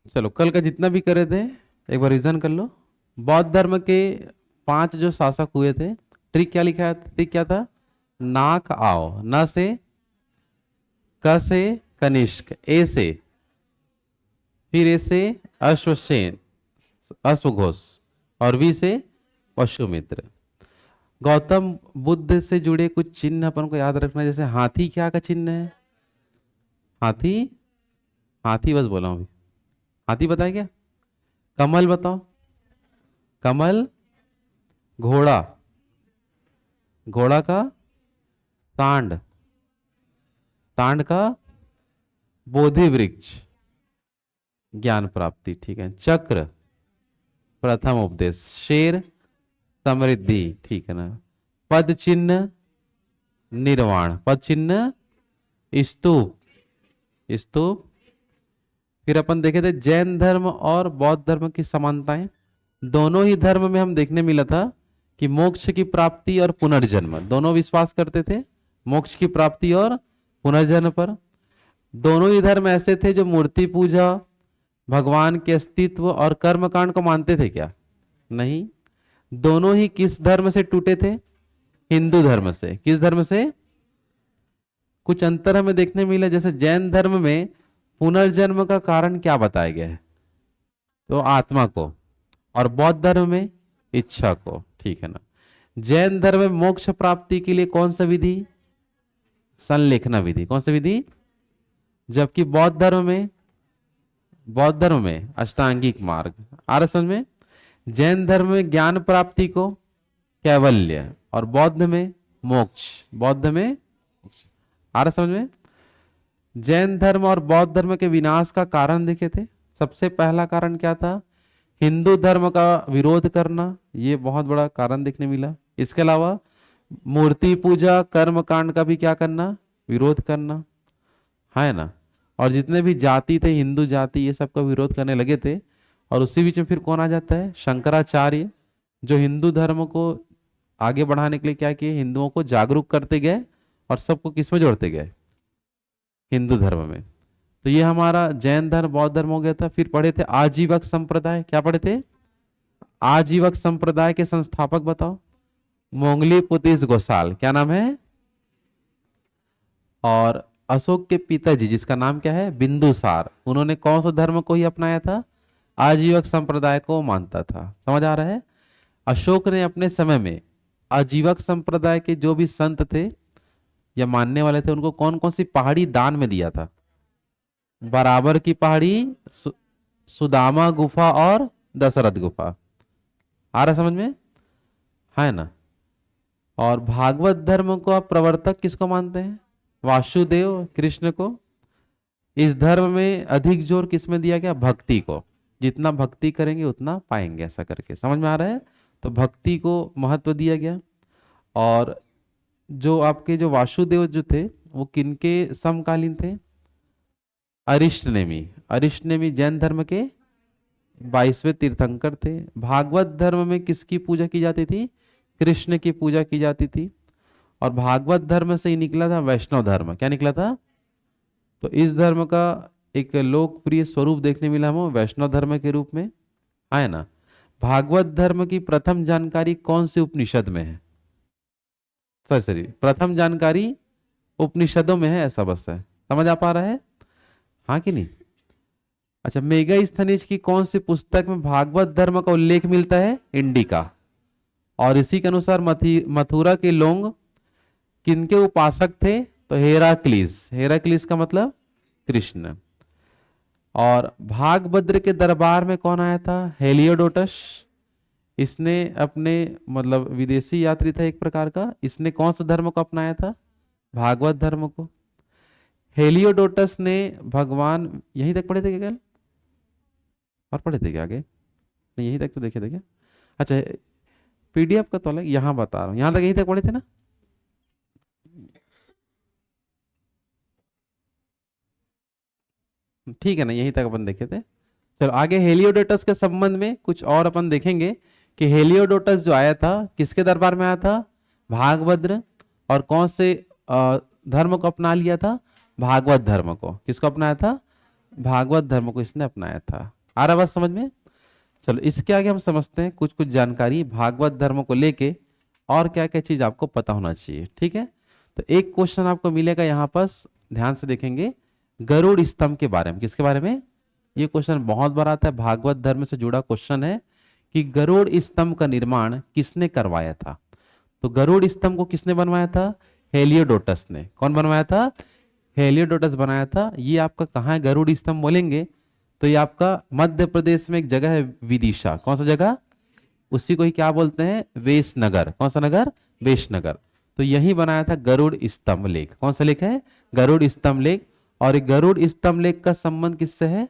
चलो कल का जितना भी करे थे एक बार रिवीजन कर लो। बौद्ध धर्म के 5 जो शासक हुए थे, ट्रिक क्या लिखा है, ट्रिक क्या था? नाक आओ, न से, क से कनिष्क, ए से, फिर ए से अश्वसेन, अश्वघोष, और वी से पशुमित्र। गौतम बुद्ध से जुड़े कुछ चिन्ह अपन को याद रखना, जैसे हाथी क्या का चिन्ह है? हाथी, हाथी बस बोला हूं अभी। हाथी बताए क्या? कमल बताओ, कमल। घोड़ा, घोड़ा का सांड, सांड का बोधि वृक्ष, ज्ञान प्राप्ति, ठीक है। चक्र प्रथम उपदेश, शेर समृद्धि, ठीक है ना। पद चिन्ह निर्वाण, पद चिन्ह स्तूप, स्तूप। फिर अपन देखे थे जैन धर्म और बौद्ध धर्म की समानताएं। दोनों ही धर्म में हम देखने मिला था कि मोक्ष की प्राप्ति और पुनर्जन्म, दोनों विश्वास करते थे मोक्ष की प्राप्ति और पुनर्जन्म पर। दोनों ही धर्म ऐसे थे जो मूर्ति पूजा, भगवान के अस्तित्व और कर्मकांड को मानते थे क्या? नहीं। दोनों ही किस धर्म से टूटे थे? हिंदू धर्म से। किस धर्म से? कुछ अंतर हमें देखने मिला, जैसे जैन धर्म में पुनर्जन्म का कारण क्या बताया गया है? तो आत्मा को, और बौद्ध धर्म में इच्छा को, ठीक है ना। जैन धर्म में मोक्ष प्राप्ति के लिए कौन सा विधि? संलेखना विधि। कौन सा विधि? जबकि बौद्ध धर्म में, बौद्ध धर्म में अष्टांगिक मार्ग। आ रहा समझ में? जैन धर्म में ज्ञान प्राप्ति को कैवल्य, और बौद्ध में मोक्ष, बौद्ध में मोक्ष। आ रहा समझ में? जैन धर्म और बौद्ध धर्म के विनाश का कारण देखे थे। सबसे पहला कारण क्या था? हिंदू धर्म का विरोध करना, ये बहुत बड़ा कारण देखने मिला। इसके अलावा मूर्ति पूजा, कर्म कांड का भी क्या करना? विरोध करना, है ना। और जितने भी जाति थे, हिंदू जाति, ये सब का विरोध करने लगे थे। और उसी बीच में फिर कौन आ जाता है? शंकराचार्य, जो हिंदू धर्म को आगे बढ़ाने के लिए क्या किए? हिंदुओं को जागरूक करते गए और सबको किसमें जोड़ते गए? हिंदू धर्म में। तो ये हमारा जैन धर्म बौद्ध धर्म हो गया था। फिर पढ़े थे आजीवक संप्रदाय। क्या पढ़े थे? आजीवक संप्रदाय के संस्थापक बताओ। मोंगली पुतिस गोसाल, क्या नाम है? और अशोक के पिताजी जिसका नाम क्या है? बिंदुसार, उन्होंने कौन सा धर्म को ही अपनाया था? आजीवक संप्रदाय को मानता था। समझ आ रहा है? अशोक ने अपने समय में आजीवक संप्रदाय के जो भी संत थे या मानने वाले थे, उनको कौन कौन सी पहाड़ी दान में दिया था? बराबर की पहाड़ी, सुदामा गुफा और दशरथ गुफा। आ रहा समझ में? है ना। और भागवत धर्म को आप प्रवर्तक किसको मानते हैं? वासुदेव कृष्ण को। इस धर्म में अधिक जोर किसमें दिया गया? भक्ति को। जितना भक्ति करेंगे उतना पाएंगे, ऐसा करके। समझ में आ रहा है? तो भक्ति को महत्व दिया गया। और जो आपके जो वासुदेव जो थे, वो किनके समकालीन थे? अरिष्टनेमी। अरिष्टनेमी जैन धर्म के 22वें तीर्थंकर थे। भागवत धर्म में किसकी पूजा की जाती थी? कृष्ण की पूजा की जाती थी। और भागवत धर्म से ही निकला था वैष्णव धर्म। क्या निकला था? तो इस धर्म का एक लोकप्रिय स्वरूप देखने मिला हमें वैष्णव धर्म के रूप में, है ना। भागवत धर्म की प्रथम जानकारी कौन से उपनिषद में है? सॉरी, प्रथम जानकारी उपनिषदों में है, ऐसा बस है। समझ आ पा रहा है? हाँ कि नहीं? अच्छा, मेगास्थनीज की कौन सी पुस्तक में भागवत धर्म का उल्लेख मिलता है? इंडिका। और इसी के अनुसार मथुरा के लोग किनके उपासक थे? तो हेराक्लिस। हेराक्लिस का मतलब कृष्ण। और भागभद्र के दरबार में कौन आया था? हेलियोडोटस। इसने अपने, मतलब विदेशी यात्री था एक प्रकार का, इसने कौन सा धर्म को अपनाया था? भागवत धर्म को। हेलियोडोटस ने भगवान, यहीं तक पढ़े थे क्या कल? और पढ़े थे क्या आगे? नहीं, यहीं तक तो देखे थे क्या? अच्छा, पीडीएफ का तो अलग, यहाँ बता रहा हूँ, यहाँ तक यहीं तक पढ़े थे ना? ठीक है ना, यहीं तक अपन देखे थे। चलो आगे हेलियोडोटस के संबंध में कुछ और अपन देखेंगे कि हेलियोडोटस जो आया था किसके दरबार में आया था? भागभद्र। और कौन से धर्म को अपना लिया था? भागवत धर्म को। किसको अपनाया था? भागवत धर्म को इसने अपनाया था। आ रहा बात समझ में? चलो इसके आगे हम समझते हैं कुछ कुछ जानकारी भागवत धर्म को लेके और क्या क्या चीज आपको पता होना चाहिए। ठीक है, तो एक क्वेश्चन आपको मिलेगा यहाँ पर, ध्यान से देखेंगे, गरुड़ स्तंभ के बारे में। किसके बारे में? ये क्वेश्चन बहुत बार आता है, भागवत धर्म से जुड़ा क्वेश्चन है कि गरुड़ स्तंभ का निर्माण किसने करवाया था। तो गरुड़ स्तंभ को किसने बनवाया था? हेलियोडोटस ने। कौन बनवाया था? हेलियोडोटस बनाया था। ये आपका कहाँ है गरुड़ स्तंभ बोलेंगे तो ये आपका मध्य प्रदेश में एक जगह है विदिशा। कौन सा जगह? उसी को ही क्या बोलते हैं? वेशनगर। कौन सा नगर? वेशनगर। तो यही बनाया था गरुड़ स्तंभ लेख। कौन सा लेख है? गरुड़ स्तंभ लेख। और गरुड़ स्तंभ लेख का संबंध किससे है?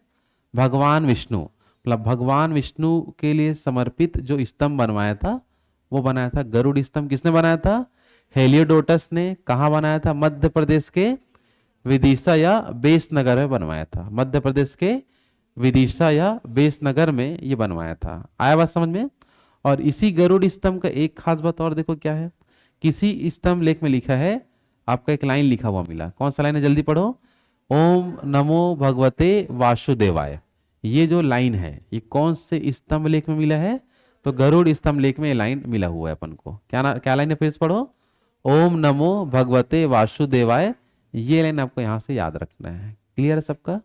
भगवान विष्णु, मतलब भगवान विष्णु के लिए समर्पित जो स्तंभ बनवाया था वो बनाया था गरुड़ स्तंभ। किसने बनाया था? हेलियोडोटस ने। कहाँ बनाया था? मध्य प्रदेश के विदिशा या बेसनगर में बनवाया था। मध्य प्रदेश के विदिशा या बेसनगर में ये बनवाया था। आया बात समझ में? और इसी गरुड़ स्तंभ का एक खास बात और देखो क्या है, किसी स्तंभ लेख में लिखा है, आपका एक लाइन लिखा हुआ मिला। कौन सा लाइन है? जल्दी पढ़ो। ओम नमो भगवते वासुदेवाय। ये जो लाइन है ये कौन से स्तंभ लेख में मिला है? तो गरुड़ स्तंभ लेख में ये लाइन मिला हुआ है अपन को। क्या लाइन है? फिर से पढ़ो। ओम नमो भगवते वासुदेवाय। ये लाइन आपको यहां से याद रखना है। क्लियर है सबका?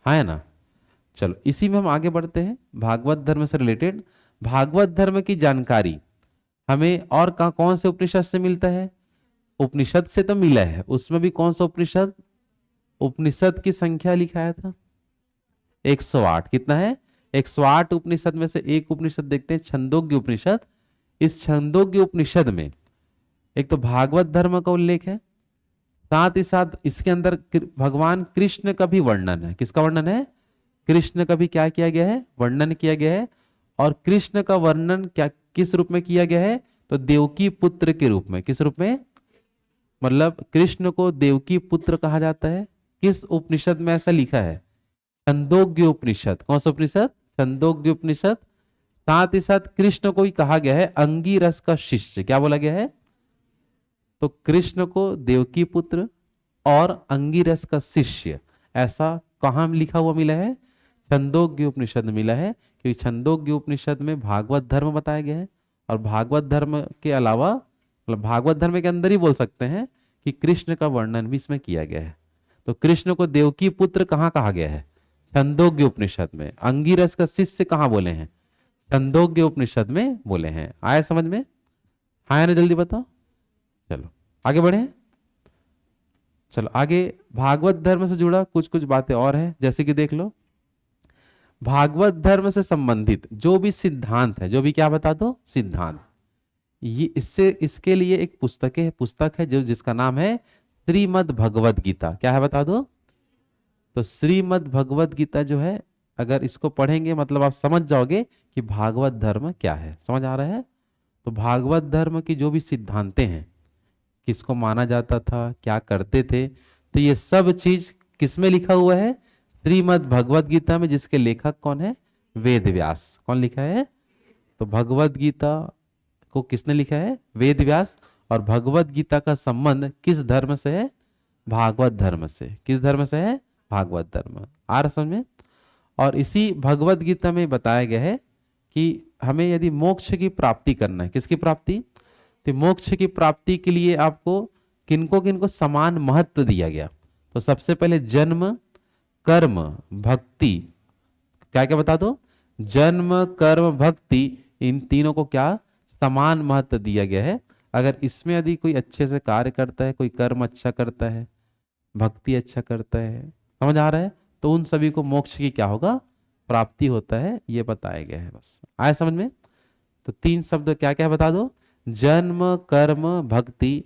हाँ है ना? चलो इसी में हम आगे बढ़ते हैं। भागवत धर्म से रिलेटेड भागवत धर्म की जानकारी हमें और कहाँ कौन से उपनिषद से मिलता है? उपनिषद से तो मिला है, उसमें भी कौन सा उपनिषद? उपनिषद की संख्या लिखाया था 108। कितना है? 108 उपनिषद में से एक उपनिषद देखते हैं, छंदोग्य उपनिषद। इस छंदोग्य उपनिषद में एक तो भागवत धर्म का उल्लेख है, साथ ही साथ इसके अंदर भगवान कृष्ण का भी वर्णन है। किसका वर्णन है? कृष्ण का भी क्या किया गया है? वर्णन किया गया है। और कृष्ण का वर्णन क्या किस रूप में किया गया है? तो देवकी पुत्र के रूप में। किस रूप में? मतलब कृष्ण को देवकी पुत्र कहा जाता है। किस उपनिषद में ऐसा लिखा है? छंदोग्य उपनिषद। कौन सा उपनिषद? छंदोग्य उपनिषद। साथ ही साथ कृष्ण को ही कहा गया है अंगिरस का शिष्य। क्या बोला गया है? तो कृष्ण को देवकी पुत्र और अंगिरस का शिष्य, ऐसा कहाँ लिखा हुआ मिला है? छंदोग्य उपनिषद में मिला है, क्योंकि छंदोग्य उपनिषद में भागवत धर्म बताया गया है। और भागवत धर्म के अलावा, मतलब भागवत धर्म के अंदर ही बोल सकते हैं कि कृष्ण का वर्णन भी इसमें किया गया है। तो कृष्ण को देवकी पुत्र कहाँ कहा गया है? छंदोग्य उपनिषद में। अंगिरस का शिष्य कहाँ बोले हैं? छंदोग्य उपनिषद में बोले हैं। आया समझ में? हाँ या ना? जल्दी बताओ। चलो आगे बढ़े। चलो आगे भागवत धर्म से जुड़ा कुछ कुछ बातें और है, जैसे कि देख लो, भागवत धर्म से संबंधित जो भी सिद्धांत है, जो भी क्या बता दो सिद्धांत, ये इससे इसके लिए एक पुस्तक है जो जिसका नाम है श्रीमद् भगवद गीता। क्या है बता दो? तो श्रीमद् भगवद गीता जो है, अगर इसको पढ़ेंगे मतलब आप समझ जाओगे कि भागवत धर्म क्या है। समझ आ रहा है? तो भागवत धर्म की जो भी सिद्धांतें हैं, किसको माना जाता था, क्या करते थे, तो ये सब चीज किसमें लिखा हुआ है? श्रीमद् भगवद गीता में, जिसके लेखक कौन है? वेद व्यास। कौन लिखा है? तो भगवद गीता को किसने लिखा है? वेद व्यास। और भगवद गीता का संबंध किस धर्म से है? भागवत धर्म से। किस धर्म से है? भागवत धर्म। आ रहा समझ में? और इसी भगवद गीता में बताया गया है कि हमें यदि मोक्ष की प्राप्ति करना है, किसकी प्राप्ति? तो मोक्ष की प्राप्ति के लिए आपको किनको किनको समान महत्व दिया गया। तो सबसे पहले जन्म, कर्म, भक्ति। क्या क्या बता दो? जन्म, कर्म, भक्ति, इन तीनों को क्या समान महत्व दिया गया है। अगर इसमें यदि कोई अच्छे से कार्य करता है, कोई कर्म अच्छा करता है, भक्ति अच्छा करता है, समझ आ रहा है, तो उन सभी को मोक्ष की क्या होगा? प्राप्ति होता है। ये बताया गया है। बस आया समझ में? तो तीन शब्द क्या क्या बता दो? जन्म, कर्म, भक्ति,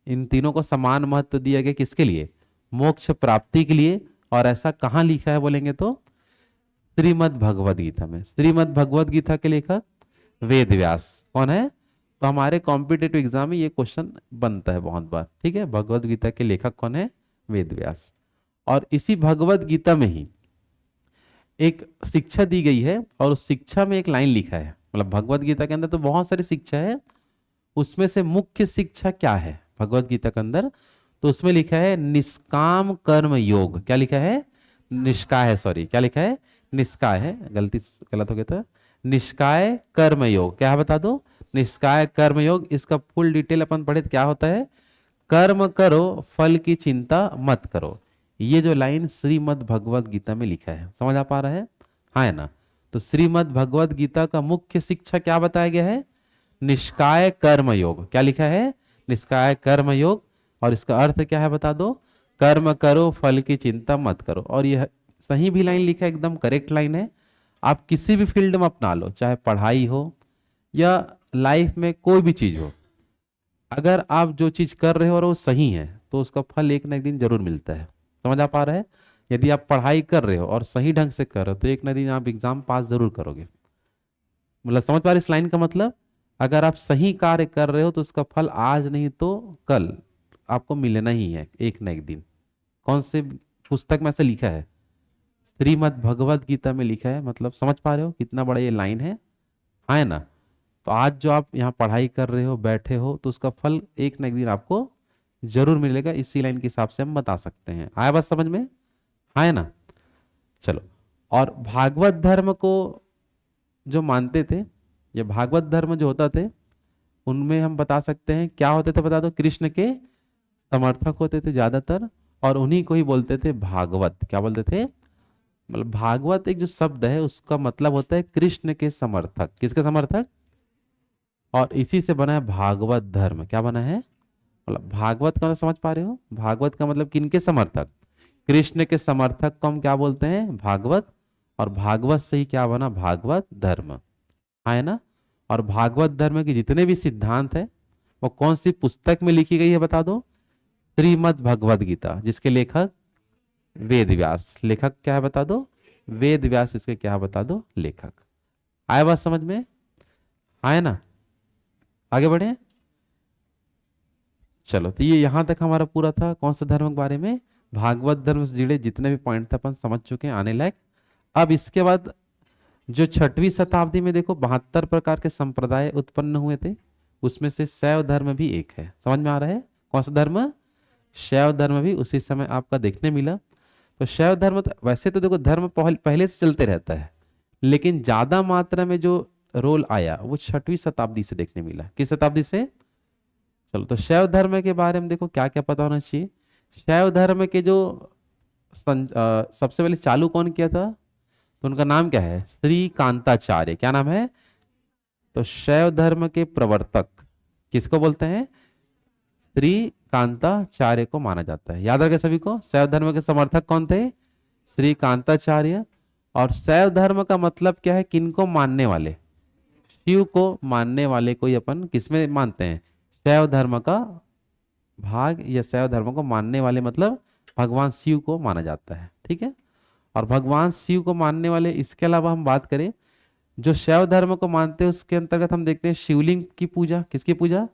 इन तीनों को समान महत्व दिया गया। किसके लिए? मोक्ष प्राप्ति के लिए। और ऐसा कहाँ लिखा है बोलेंगे तो श्रीमद् भगवद गीता में। श्रीमद् भगवद गीता के लेखक वेद व्यास। कौन है? तो हमारे कॉम्पिटेटिव एग्जाम में ये क्वेश्चन बनता है बहुत बार। ठीक है, भगवद गीता के लेखक कौन है? वेद व्यास। और इसी भगवद गीता में ही एक शिक्षा दी गई है, और उस शिक्षा में एक लाइन लिखा है, मतलब भगवद गीता के अंदर तो बहुत सारी शिक्षा है, उसमें से मुख्य शिक्षा क्या है भगवद गीता के अंदर? तो उसमें लिखा है निष्काम कर्म योग। क्या लिखा है? निष्काय है, सॉरी क्या लिखा है, निष्काय है, गलती गलत हो गया था। निष्काय कर्मयोग क्या है बता दो, निष्काय कर्मयोग। इसका फुल डिटेल अपन पढ़े तो क्या होता है, कर्म करो फल की चिंता मत करो। ये जो लाइन श्रीमद् भगवत गीता में लिखा है, समझ आ पा रहा है, हाँ है ना। तो श्रीमद् भगवत गीता का मुख्य शिक्षा क्या बताया गया है, निष्काय कर्म योग। क्या लिखा है, निष्काय कर्म योग। और इसका अर्थ क्या है बता दो, कर्म करो फल की चिंता मत करो। और यह सही भी लाइन लिखा है, एकदम करेक्ट लाइन है। आप किसी भी फील्ड में अपना लो, चाहे पढ़ाई हो या लाइफ में कोई भी चीज हो, अगर आप जो चीज कर रहे हो और वो सही है तो उसका फल एक ना एक दिन जरूर मिलता है। समझ आ पा रहा है, यदि आप पढ़ाई कर रहे हो और सही ढंग से कर रहे हो तो एक ना दिन आप एग्जाम पास जरूर करोगे। मतलब समझ पा रहे इस लाइन का मतलब, अगर आप सही कार्य कर रहे हो तो उसका फल आज नहीं तो कल आपको मिलना ही है एक ना एक दिन। कौन से पुस्तक में ऐसे लिखा है, श्रीमद् भगवत गीता में लिखा है। मतलब समझ पा रहे हो कितना बड़ा ये लाइन है ना। तो आज जो आप यहाँ पढ़ाई कर रहे हो, बैठे हो, तो उसका फल एक ना एक दिन आपको जरूर मिलेगा। इसी लाइन के हिसाब से हम बता सकते हैं। आया बात समझ में, है ना। चलो, और भागवत धर्म को जो मानते थे, ये भागवत धर्म जो होता थे, उनमें हम बता सकते हैं क्या होते थे बता दो, कृष्ण के समर्थक होते थे ज्यादातर, और उन्हीं को ही बोलते थे भागवत। क्या बोलते थे, मतलब भागवत एक जो शब्द है उसका मतलब होता है कृष्ण के समर्थक। किसके समर्थक, और इसी से बना है भागवत धर्म। क्या बना है, मतलब भागवत का मतलब समझ पा रहे हो, भागवत का मतलब किनके समर्थक, कृष्ण के समर्थक को हम क्या बोलते हैं, भागवत। और भागवत से ही क्या बना, भागवत धर्म, है ना। और भागवत धर्म के जितने भी सिद्धांत है वो कौन सी पुस्तक में लिखी गई है बता दो, श्रीमद् भगवत गीता, जिसके लेखक वेद व्यास। लेखक क्या है बता दो, वेद व्यास इसके क्या है बता दो, लेखक। आया बात समझ में, आया ना। आगे बढ़े, चलो। तो ये यहां तक हमारा पूरा था कौन सा धर्म के बारे में, भागवत धर्म से जुड़े जितने भी पॉइंट थे अपन समझ चुके हैं आने लायक। अब इसके बाद जो 6वीं शताब्दी में देखो 72 प्रकार के संप्रदाय उत्पन्न हुए थे, उसमें से शैव धर्म भी एक है। समझ में आ रहा है, कौन सा धर्म, शैव धर्म भी उसी समय आपका देखने मिला। तो शैव धर्म वैसे तो देखो धर्म पहले से चलते रहता है, लेकिन ज्यादा मात्रा में जो रोल आया वो 6वीं शताब्दी से देखने मिला। किस शताब्दी से, चलो। तो शैव धर्म के बारे में देखो क्या क्या पता होना चाहिए। शैव धर्म के जो सबसे पहले चालू कौन किया था, तो उनका नाम क्या है, श्री कांताचार्य। क्या नाम है, तो शैव धर्म के प्रवर्तक किसको बोलते हैं, श्री कांताचार्य को माना जाता है। याद रखे सभी को, शैव धर्म के समर्थक कौन थे, श्री कांताचार्य। और शैव धर्म का मतलब क्या है, किनको मानने वाले, शिव को मानने वाले को ही अपन किसमें मानते हैं, शैव धर्म का भाग, या शैव धर्म को मानने वाले मतलब भगवान शिव को माना जाता है। ठीक है, और भगवान शिव को मानने वाले, इसके अलावा हम बात करें जो शैव धर्म को मानते हैं उसके अंतर्गत हम देखते हैं शिवलिंग की पूजा। किसकी पूजा,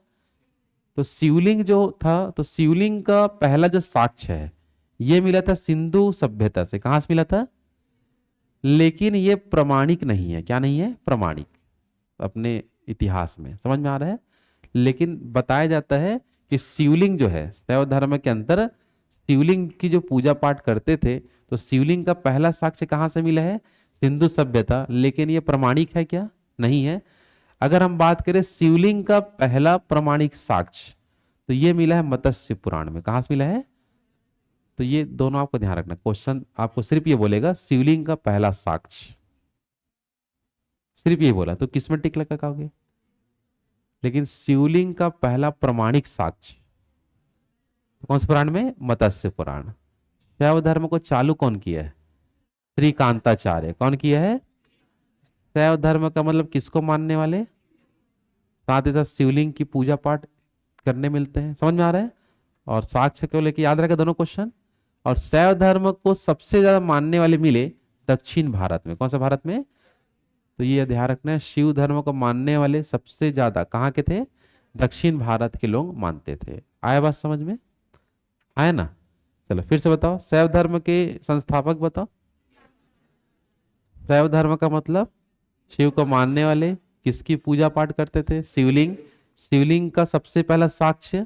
तो शिवलिंग जो था, तो शिवलिंग का पहला जो साक्ष्य है ये मिला था सिंधु सभ्यता से। कहां से मिला था, लेकिन ये प्रमाणिक नहीं है। क्या नहीं है, प्रमाणिक अपने इतिहास में। समझ में आ रहा है, लेकिन बताया जाता है कि शिवलिंग जो है शैव धर्म के अंदर शिवलिंग की जो पूजा पाठ करते थे, तो शिवलिंग का पहला साक्ष्य कहां से मिला है, सिंधु सभ्यता। लेकिन ये प्रमाणिक है क्या, नहीं है। अगर हम बात करें शिवलिंग का पहला प्रमाणिक साक्ष्य, तो ये मिला है मत्स्य पुराण में। कहां से मिला है, तो ये दोनों आपको ध्यान रखना, क्वेश्चन आपको सिर्फ ये बोलेगा शिवलिंग का पहला साक्ष्य, सिर्फ ये बोला तो किस में टिक लगा कहोगे, लेकिन शिवलिंग का पहला प्रमाणिक साक्ष्य कौन से पुराण में, मत्स्य पुराण। शैव धर्म को चालू कौन किया है, श्री कांताचार्य। कौन किया है, शैव धर्म का मतलब किसको मानने वाले, साथ ही साथ शिवलिंग की पूजा पाठ करने मिलते हैं। समझ में आ रहा है, और साक्ष्य को लेकर याद रखा दोनों क्वेश्चन। और शैव धर्म को सबसे ज्यादा मानने वाले मिले दक्षिण भारत में। कौन सा भारत में, तो ये ध्यान रखना है, शिव धर्म को मानने वाले सबसे ज्यादा कहाँ के थे, दक्षिण भारत के लोग मानते थे। आया बात समझ में, आया ना। चलो फिर से बताओ, शैव धर्म के संस्थापक बताओ। शैव धर्म का मतलब शिव को मानने वाले, किसकी पूजा पाठ करते थे, शिवलिंग। शिवलिंग का सबसे पहला साक्ष्य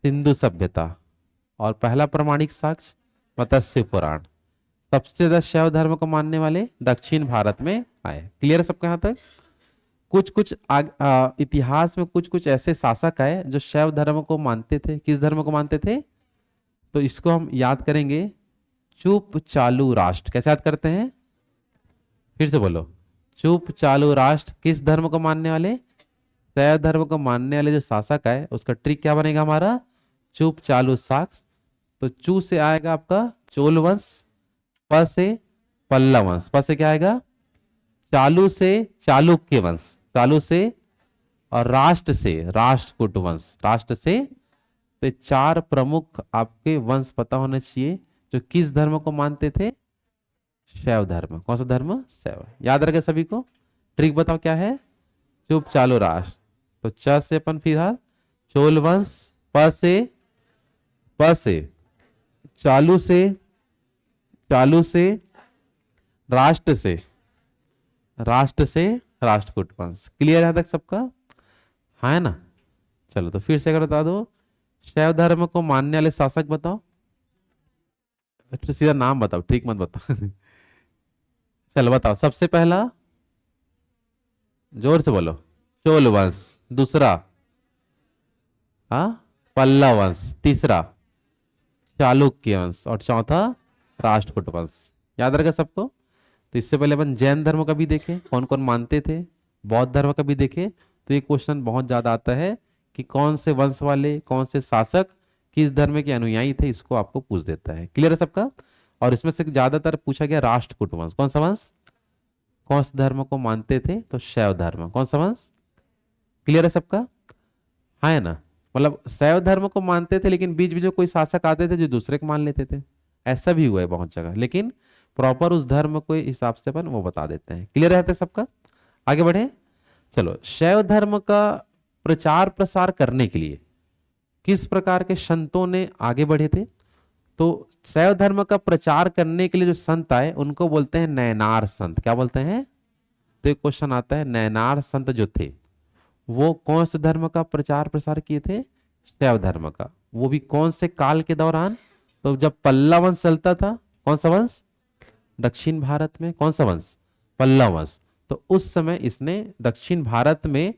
सिंधु सभ्यता, और पहला प्रमाणिक साक्ष्य मत्स्य पुराण। सबसे ज्यादा शैव धर्म को मानने वाले दक्षिण भारत में आए। क्लियर है सबको यहाँ तक? कुछ कुछ इतिहास में कुछ कुछ ऐसे शासक आए जो शैव धर्म को मानते थे। किस धर्म को मानते थे? तो इसको हम याद करेंगे चुप चालू राष्ट्र। कैसे याद करते हैं? फिर से बोलो। चुप चालू राष्ट्र किस धर्म को मानने वाले? शैव धर्म को मानने वाले जो शासक आए उसका ट्रिक क्या बनेगा हमारा? चुप चालू साक्ष। तो चू से आएगा आपका चोल वंश, प से पल्लव वंश, प से क्या आएगा? चालू से चालुक्य वंश, चालू से, और राष्ट्र से राष्ट्रकूट वंश, राष्ट्र से। तो ये चार प्रमुख आपके वंश पता होने चाहिए जो किस धर्म को मानते थे? शैव धर्म। कौन सा धर्म? शैव। याद रखे सभी को। ट्रिक बताओ क्या है? चुप चालू राष्ट्र। तो च से अपन फिलहाल चोल वंश, प से चालू से, चालू से राष्ट्र से, राष्ट्र से राष्ट्रकूट वंश। क्लियर है तक सबका? हाँ है ना? चलो तो फिर से अगर बता दो, शैव धर्म को मानने वाले शासक बताओ। अच्छा सीधा नाम बताओ, ठीक मत बताओ। चलो बताओ। सबसे पहला जोर से बोलो, चोल वंश। दूसरा पल्लव वंश। तीसरा चालुक्य वंश। और चौथा राष्ट्रकूट वंश। याद रखा सबको। तो इससे पहले अपन जैन धर्म का भी देखें कौन कौन मानते थे, बौद्ध धर्म का भी देखें। तो ये क्वेश्चन बहुत ज्यादा आता है कि कौन से वंश वाले, कौन से शासक किस धर्म के अनुयायी थे, इसको आपको पूछ देता है। क्लियर है सबका? और इसमें से ज्यादातर पूछा गया राष्ट्रकूट वंश। कौन सा वंश? कौन से धर्म को मानते थे? तो शैव धर्म। कौन सा वंश? क्लियर है सबका? हाँ है ना? मतलब शैव धर्म को मानते थे लेकिन बीच बीच में कोई शासक आते थे जो दूसरे को मान लेते थे। ऐसा भी हुआ है बहुत जगह, लेकिन प्रॉपर उस धर्म को हिसाब से अपन वो बता देते हैं। क्लियर रहते सबका? आगे बढ़े। चलो, शैव धर्म का प्रचार प्रसार करने के लिए किस प्रकार के संतों ने आगे बढ़े थे? तो शैव धर्म का प्रचार करने के लिए जो संत आए उनको बोलते हैं नयनार संत। क्या बोलते हैं? तो एक क्वेश्चन आता है, नयनार संत जो थे वो कौन से धर्म का प्रचार प्रसार किए थे? शैव धर्म का। वो भी कौन से काल के दौरान? तो जब पल्लव वंश चलता था। कौन सा वंश? दक्षिण भारत में। कौन सा वंश? पल्लव वंश। तो उस समय इसने दक्षिण भारत में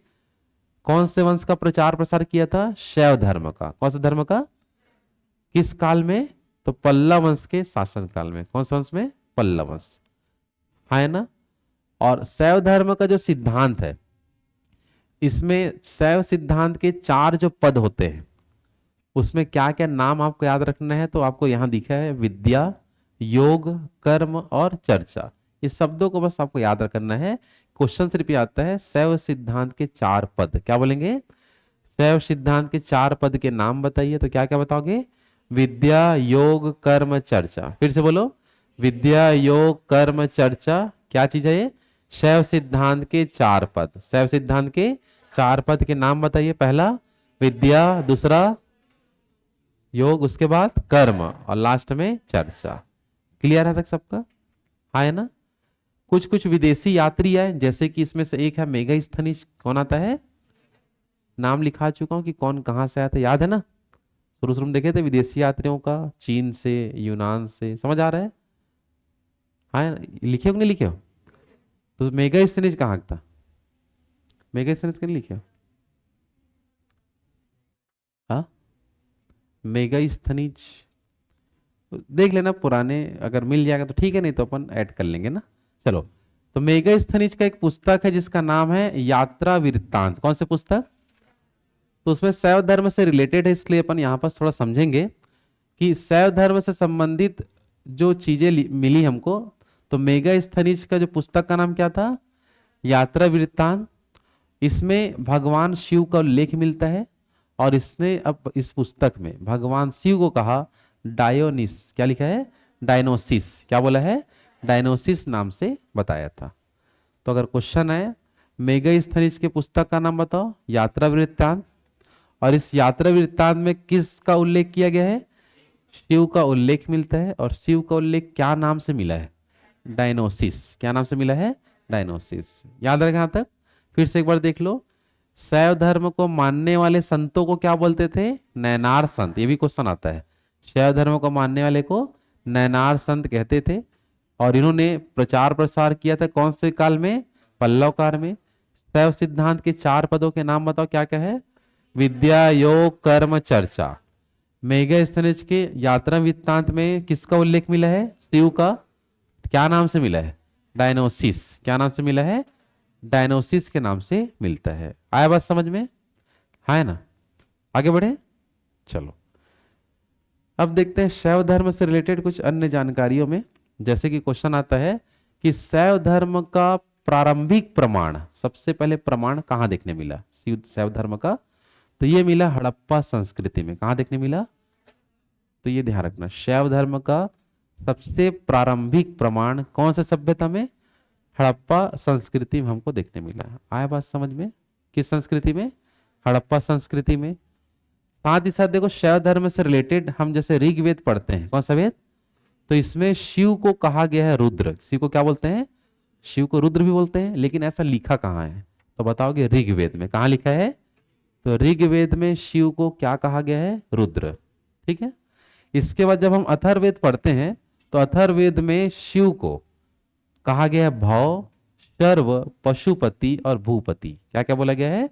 कौन से वंश का प्रचार प्रसार किया था? शैव धर्म का। कौन सा धर्म का? किस काल में? तो पल्लव वंश के शासन काल में। कौन से वंश में? पल्लव वंश। है ना? और शैव धर्म का जो सिद्धांत है, इसमें शैव सिद्धांत के 4 जो पद होते हैं उसमें क्या क्या नाम आपको याद रखना है? तो आपको यहां दिखा है विद्या, योग, कर्म और चर्चा। इस शब्दों को बस आपको याद रखना है। क्वेश्चन सिर्फ ये आता है शैव सिद्धांत के 4 पद। क्या बोलेंगे? शैव सिद्धांत के 4 पद के नाम बताइए। तो क्या क्या बताओगे? विद्या, योग, कर्म, चर्चा। फिर से बोलो, विद्या, योग, कर्म, चर्चा। क्या चीज है ये? शैव सिद्धांत के 4 पद। शैव सिद्धांत के 4 पद के नाम बताइए। पहला विद्या, दूसरा योग, उसके बाद कर्म और लास्ट में चर्चा। क्लियर है तक सबका? हाँ है ना? कुछ कुछ विदेशी यात्री आए, जैसे कि इसमें से एक है मेगास्थनीज। कौन आता है? नाम लिखा चुका हूं कि कौन कहां से आया था, याद है ना? शुरू शुरू में देखे थे विदेशी यात्रियों का, चीन से, यूनान से। समझ आ रहा है? हाँ है ना? लिखे हो कि नहीं लिखे हो? तो मेगास्थनीज कहाँ था? मेगास्थनीज कहीं लिखे हो? हाँ, मेगास्थनीज देख लेना, पुराने अगर मिल जाएगा तो ठीक है, नहीं तो अपन ऐड कर लेंगे ना। चलो, तो मेगास्थनीज का एक पुस्तक है जिसका नाम है यात्रा वृत्तांत। कौन से पुस्तक? तो उसमें शैव धर्म से रिलेटेड है, इसलिए अपन यहाँ पर थोड़ा समझेंगे कि शैव धर्म से संबंधित जो चीजें मिली हमको। तो मेगास्थनीज का जो पुस्तक का नाम क्या था? यात्रा वृत्तांत। इसमें भगवान शिव का उल्लेख मिलता है और इसने अब इस पुस्तक में भगवान शिव को कहा डायोनिस। क्या लिखा है? डायनोसिस। क्या बोला है? डायनोसिस नाम से बताया था। तो अगर क्वेश्चन है मेगास्थनीज के पुस्तक का नाम बताओ, यात्रा वृत्तांत, और इस यात्रा वृत्तांत में किसका उल्लेख किया गया है? शिव का उल्लेख मिलता है। और शिव का उल्लेख क्या नाम से मिला है? डायनोसिस। क्या नाम से मिला है? डायनोसिस। याद रखें यहां तक। फिर से एक बार देख लो, शैव धर्म को मानने वाले संतों को क्या बोलते थे? नयनार संत। ये भी क्वेश्चन आता है। शैव धर्म को मानने वाले को नयनार संत कहते थे। और इन्होंने प्रचार प्रसार किया था कौन से काल में? पल्लव काल में। शैव सिद्धांत के 4 पदों के नाम बताओ, क्या क्या है? विद्या, योग, कर्म, चर्चा। मेगास्थनीज के यात्रा वृत्तांत में किसका उल्लेख मिला है? शिव का। क्या नाम से मिला है? डायनोसिस। क्या नाम से मिला है? डायनोसिस के नाम से मिलता है। आया बात समझ में? है ना? आगे बढ़े, चलो अब देखते हैं शैव धर्म से रिलेटेड कुछ अन्य जानकारियों में। जैसे कि क्वेश्चन आता है कि शैव धर्म का प्रारंभिक प्रमाण, सबसे पहले प्रमाण कहाँ देखने मिला शैव धर्म का? तो ये मिला हड़प्पा संस्कृति में। कहाँ देखने मिला? तो ये ध्यान रखना, शैव धर्म का सबसे प्रारंभिक प्रमाण कौन से सभ्यता में? हड़प्पा संस्कृति में हमको देखने मिला। आया बात समझ में? किस संस्कृति में? हड़प्पा संस्कृति में। साथ ही साथ देखो शैव धर्म से रिलेटेड हम जैसे ऋग्वेद पढ़ते हैं, कौन सा वेद? तो इसमें शिव को कहा गया है रुद्र। शिव को क्या बोलते हैं? शिव को रुद्र भी बोलते हैं, लेकिन ऐसा लिखा कहाँ है? तो बताओगे ऋग्वेद में। कहाँ लिखा है? तो ऋग्वेद में शिव को क्या कहा गया है? रुद्र। ठीक है। इसके बाद जब हम अथर्ववेद पढ़ते हैं तो अथर्ववेद में शिव को कहा गया है भव, शर्व, पशुपति और भूपति। क्या क्या बोला गया है?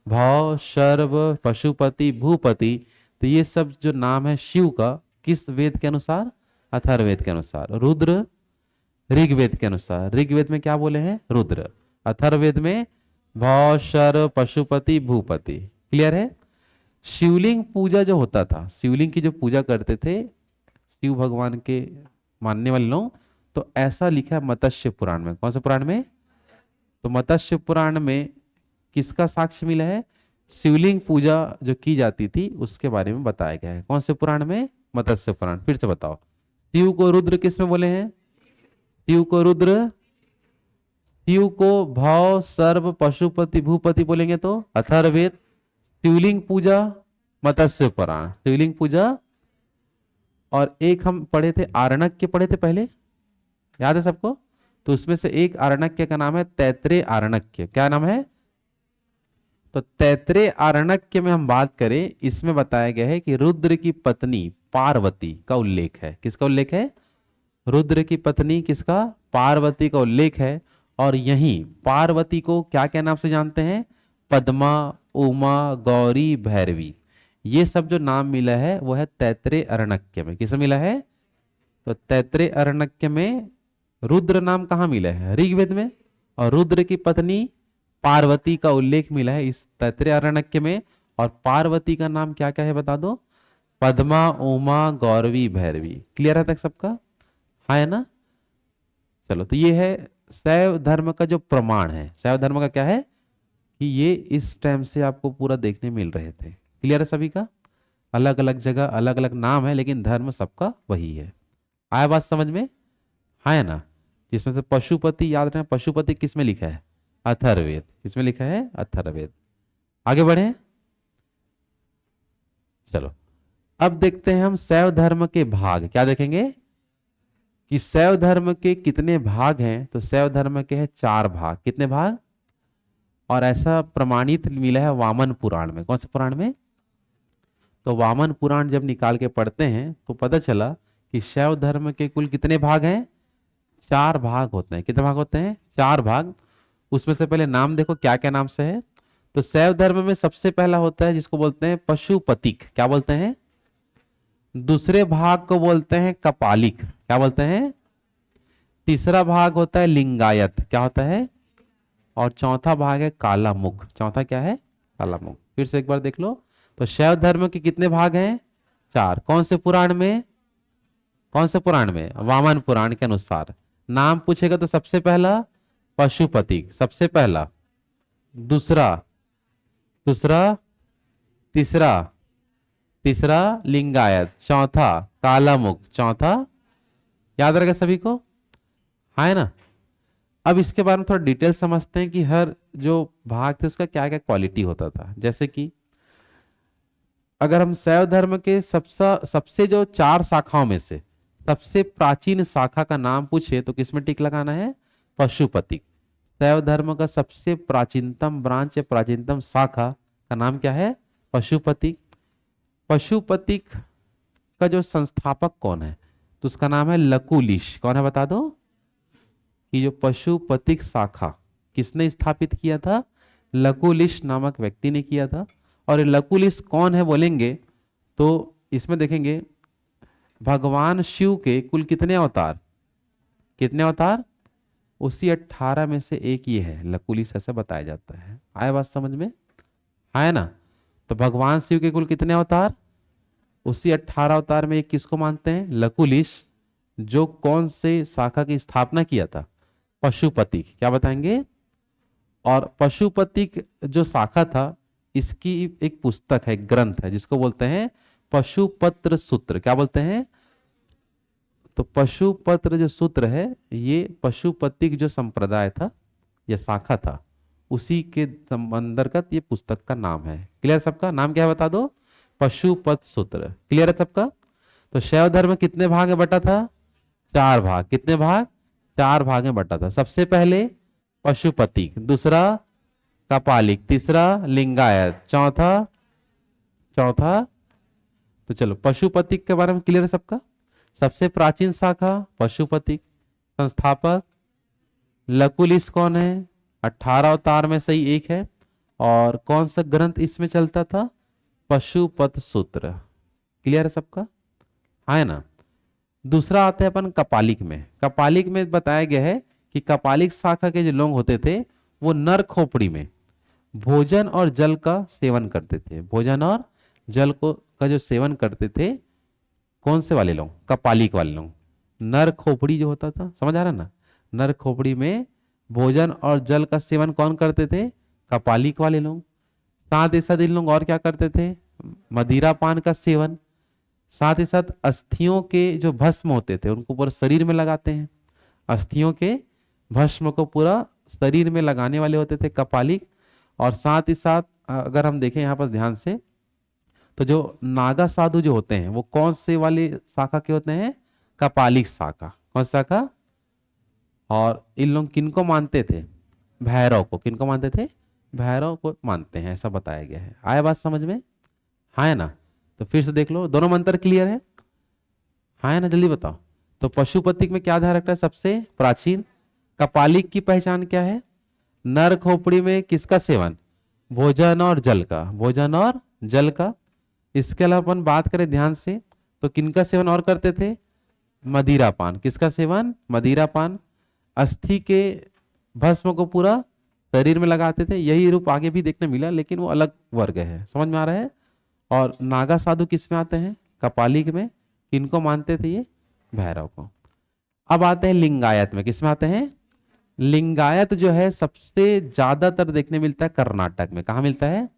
भव, शर्व, पशुपति, भूपति। तो ये सब जो नाम है शिव का, किस वेद के अनुसार? अथर्ववेद के अनुसार। रुद्र ऋग्वेद के अनुसार। ऋग्वेद में क्या बोले हैं? रुद्र। अथर्ववेद में भव, शर्व, पशुपति, भूपति। क्लियर है? शिवलिंग पूजा जो होता था, शिवलिंग की जो पूजा करते थे शिव भगवान के मानने वाले लोग, तो ऐसा लिखा है मत्स्य पुराण में। कौन से पुराण में? तो मत्स्य पुराण में किसका साक्ष्य मिला है? शिवलिंग पूजा जो की जाती थी उसके बारे में बताया गया है। कौन से पुराण में? मत्स्य पुराण। फिर से बताओ, शिव को रुद्र किस में बोले हैं? शिव को रुद्र, शिव को भव, सर्व, पशुपति, भूपति बोलेंगे तो अथर्ववेद। शिवलिंग पूजा मत्स्य पुराण, शिवलिंग पूजा। और एक हम पढ़े थे आरण्यक पढ़े थे पहले, याद है सबको? तो उसमें से एक आरण्यक का नाम है तैत्रेय आरण्यक। क्या नाम है? तो तैत्रेय आरण्यक में हम बात करें, इसमें बताया गया है कि रुद्र की पत्नी पार्वती का उल्लेख है। किसका उल्लेख है? रुद्र की पत्नी किसका? पार्वती का उल्लेख है। और यहीं पार्वती को क्या क्या नाम से जानते हैं? पद्मा, उमा, गौरी, भैरवी। ये सब जो नाम मिला है वो है तैत्रेय आरण्यक में। किसे मिला है? तो तैत्रेय आरण्यक में रुद्र नाम कहाँ मिला है? ऋग्वेद में। और रुद्र की पत्नी पार्वती का उल्लेख मिला है इस तैत्रेय आरण्यक में। और पार्वती का नाम क्या क्या है बता दो? पद्मा, उमा, गौरवी, भैरवी। क्लियर है तक सबका? है ना? चलो, तो ये है शैव धर्म का जो प्रमाण है। शैव धर्म का क्या है कि ये इस टाइम से आपको पूरा देखने मिल रहे थे। क्लियर है सभी का? अलग अलग जगह अलग अलग नाम है, लेकिन धर्म सबका वही है। आया बात समझ में? है ना? जिसमें से पशुपति याद रहे, पशुपति किस में लिखा है? अथर्ववेद। किसमें लिखा है? अथर्ववेद। आगे बढ़े, चलो अब देखते हैं हम शैव धर्म के भाग। क्या देखेंगे कि शैव धर्म के कितने भाग हैं? तो शैव धर्म के हैं 4 भाग। कितने भाग? और ऐसा प्रमाणित मिला है वामन पुराण में। कौन से पुराण में? तो वामन पुराण जब निकाल के पढ़ते हैं तो पता चला कि शैव धर्म के कुल कितने भाग हैं? 4 भाग होते हैं। कितने भाग होते हैं? 4 भाग। उसमें से पहले नाम देखो क्या क्या नाम से है। तो शैव धर्म में सबसे पहला होता है जिसको बोलते हैं पशुपतिक। क्या बोलते हैं? दूसरे भाग को बोलते हैं कपालिक। क्या बोलते हैं? तीसरा भाग होता है लिंगायत। क्या होता है? और चौथा भाग है कालामुख। चौथा क्या है? कालामुख। फिर से एक बार देख लो। तो शैव धर्म के कितने भाग हैं? 4। कौन से पुराण में? कौन से पुराण में? वामन पुराण के अनुसार। नाम पूछेगा तो सबसे पहला पशुपति, सबसे पहला। दूसरा तीसरा लिंगायत, चौथा कालामुख, चौथा। याद रहेगा सभी को? है ना? अब इसके बारे में थोड़ा डिटेल समझते हैं कि हर जो भाग थे उसका क्या क्या क्वालिटी होता था। जैसे कि अगर हम शैव धर्म के सबसे जो 4 शाखाओं में से सबसे प्राचीन शाखा का नाम पूछे तो किसमें टिक लगाना है? पशुपति। शैव धर्म का सबसे प्राचीनतम ब्रांच या प्राचीनतम शाखा का नाम क्या है? पशुपति। पशुपति का जो संस्थापक कौन है? तो उसका नाम है लकुलिश। कौन है बता दो? कि जो पशुपतिक शाखा किसने स्थापित किया था? लकुलिश नामक व्यक्ति ने किया था। और ये लकुलिश कौन है बोलेंगे तो इसमें देखेंगे भगवान शिव के कुल कितने अवतार, कितने अवतार? उसी 18 में से एक ये है लकुलिश, ऐसा बताया जाता है। आया बात समझ में? है ना? तो भगवान शिव के कुल कितने अवतार? उसी 18 अवतार में एक किसको मानते हैं? लकुलिश, जो कौन से शाखा की स्थापना किया था? पशुपति। क्या बताएंगे? और पशुपति जो शाखा था इसकी एक पुस्तक है, एक ग्रंथ है जिसको बोलते हैं पशुपत्र सूत्र। क्या बोलते हैं? तो पशुपत्र जो सूत्र है ये पशुपतिक जो संप्रदाय था या शाखा था उसी के अंतर्गत ये पुस्तक का नाम है। क्लियर? सबका नाम क्या है बता दो? पशुपत सूत्र। क्लियर है सबका? तो शैव धर्म कितने भाग में बटा था? 4 भाग। कितने भाग? 4 भाग में बटा था। सबसे पहले पशुपतिक, दूसरा कपालिक, तीसरा लिंगायत, चौथा तो चलो पशुपतिक के बारे में क्लियर है सबका? सबसे प्राचीन शाखा पशुपतिक, संस्थापक लकुलिश कौन है? 18 अवतार में से ही एक है। और कौन सा ग्रंथ इसमें चलता था? पशुपत सूत्र। क्लियर है सबका? है ना? दूसरा आता है अपन कपालिक में। कपालिक में बताया गया है कि कपालिक शाखा के जो लोग होते थे वो नर खोपड़ी में भोजन और जल का सेवन करते थे। भोजन और जल को का जो सेवन करते थे कौन से वाले लोग? कपालिक वाले लोग। नर खोपड़ी जो होता था, समझ आ रहा ना? नर खोपड़ी में भोजन और जल का सेवन कौन करते थे? कपालिक वाले लोग। साथ ही साथ इन लोग और क्या करते थे? मदिरा पान का सेवन। साथ ही साथ अस्थियों के जो भस्म होते थे उनको पूरा शरीर में लगाते हैं। अस्थियों के भस्म को पूरा शरीर में लगाने वाले होते थे कपालिक। और साथ ही साथ अगर हम देखें यहाँ पर ध्यान से तो जो नागा साधु जो होते हैं वो कौन से वाले शाखा के होते हैं? कपालिक शाखा। कौन सा शाखा? और इन लोग किनको मानते थे? भैरव को। किनको मानते थे? भैरव को मानते हैं, ऐसा बताया गया है। आया बात समझ में? है ना? तो फिर से देख लो, दोनों मंत्र क्लियर है ना? जल्दी बताओ। तो पशुपतिक में क्या ध्यान रखना है? सबसे प्राचीन। कपालिक की पहचान क्या है? नर खोपड़ी में किसका सेवन? भोजन और जल का। भोजन और जल का। इसके अलावा अपन बात करें ध्यान से तो किनका सेवन और करते थे? मदिरा पान। किसका सेवन? मदिरा पान। अस्थि के भस्म को पूरा शरीर में लगाते थे। यही रूप आगे भी देखने मिला लेकिन वो अलग वर्ग है। समझ में आ रहा है? और नागा साधु किस में आते हैं? कपालिक में। किनको मानते थे ये? भैरव को। अब आते हैं लिंगायत में। किस में आते हैं? लिंगायत जो है सबसे ज्यादातर देखने मिलता है कर्नाटक में। कहाँ मिलता है?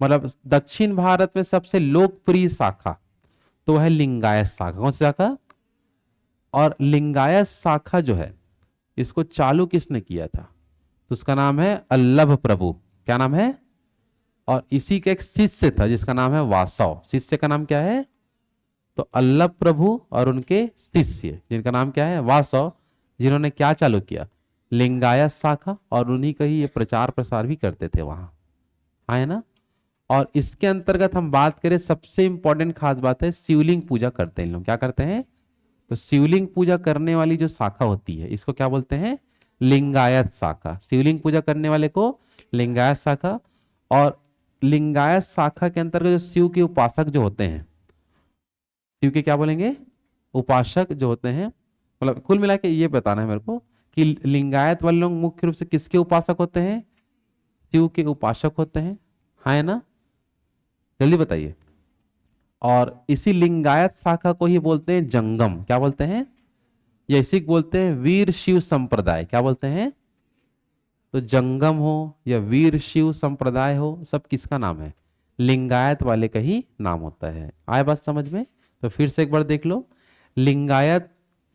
मतलब दक्षिण भारत में सबसे लोकप्रिय शाखा तो है लिंगायत शाखा। कौन सी शाखा? और लिंगायत शाखा जो है इसको चालू किसने किया था? तो उसका नाम है अल्लभ प्रभु। क्या नाम है? और इसी का एक शिष्य था जिसका नाम है वासव। शिष्य का नाम क्या है? तो अल्लभ प्रभु और उनके शिष्य जिनका नाम क्या है? वासव, जिन्होंने क्या चालू किया? लिंगायत शाखा। और उन्हीं का ही ये प्रचार प्रसार भी करते थे वहां। है ना? और इसके अंतर्गत हम बात करें सबसे इंपॉर्टेंट खास बात है शिवलिंग पूजा करते हैं इन लोग। क्या करते हैं? तो शिवलिंग पूजा करने वाली जो शाखा होती है इसको क्या बोलते हैं? लिंगायत शाखा। शिवलिंग पूजा करने वाले को लिंगायत शाखा। और लिंगायत शाखा के अंतर्गत जो शिव के उपासक जो होते हैं, शिव के क्या बोलेंगे? उपासक जो होते हैं, मतलब कुल मिला के ये बताना है मेरे को कि लिंगायत वाले लोग मुख्य रूप से किसके उपासक होते हैं? शिव के उपासक होते हैं। है ना? जल्दी बताइए। और इसी लिंगायत शाखा को ही बोलते हैं जंगम। क्या बोलते हैं? या इसी को बोलते हैं वीर शिव संप्रदाय। क्या बोलते हैं? तो जंगम हो या वीर शिव संप्रदाय हो, सब किसका नाम है? लिंगायत वाले का ही नाम होता है। आए बात समझ में? तो फिर से एक बार देख लो। लिंगायत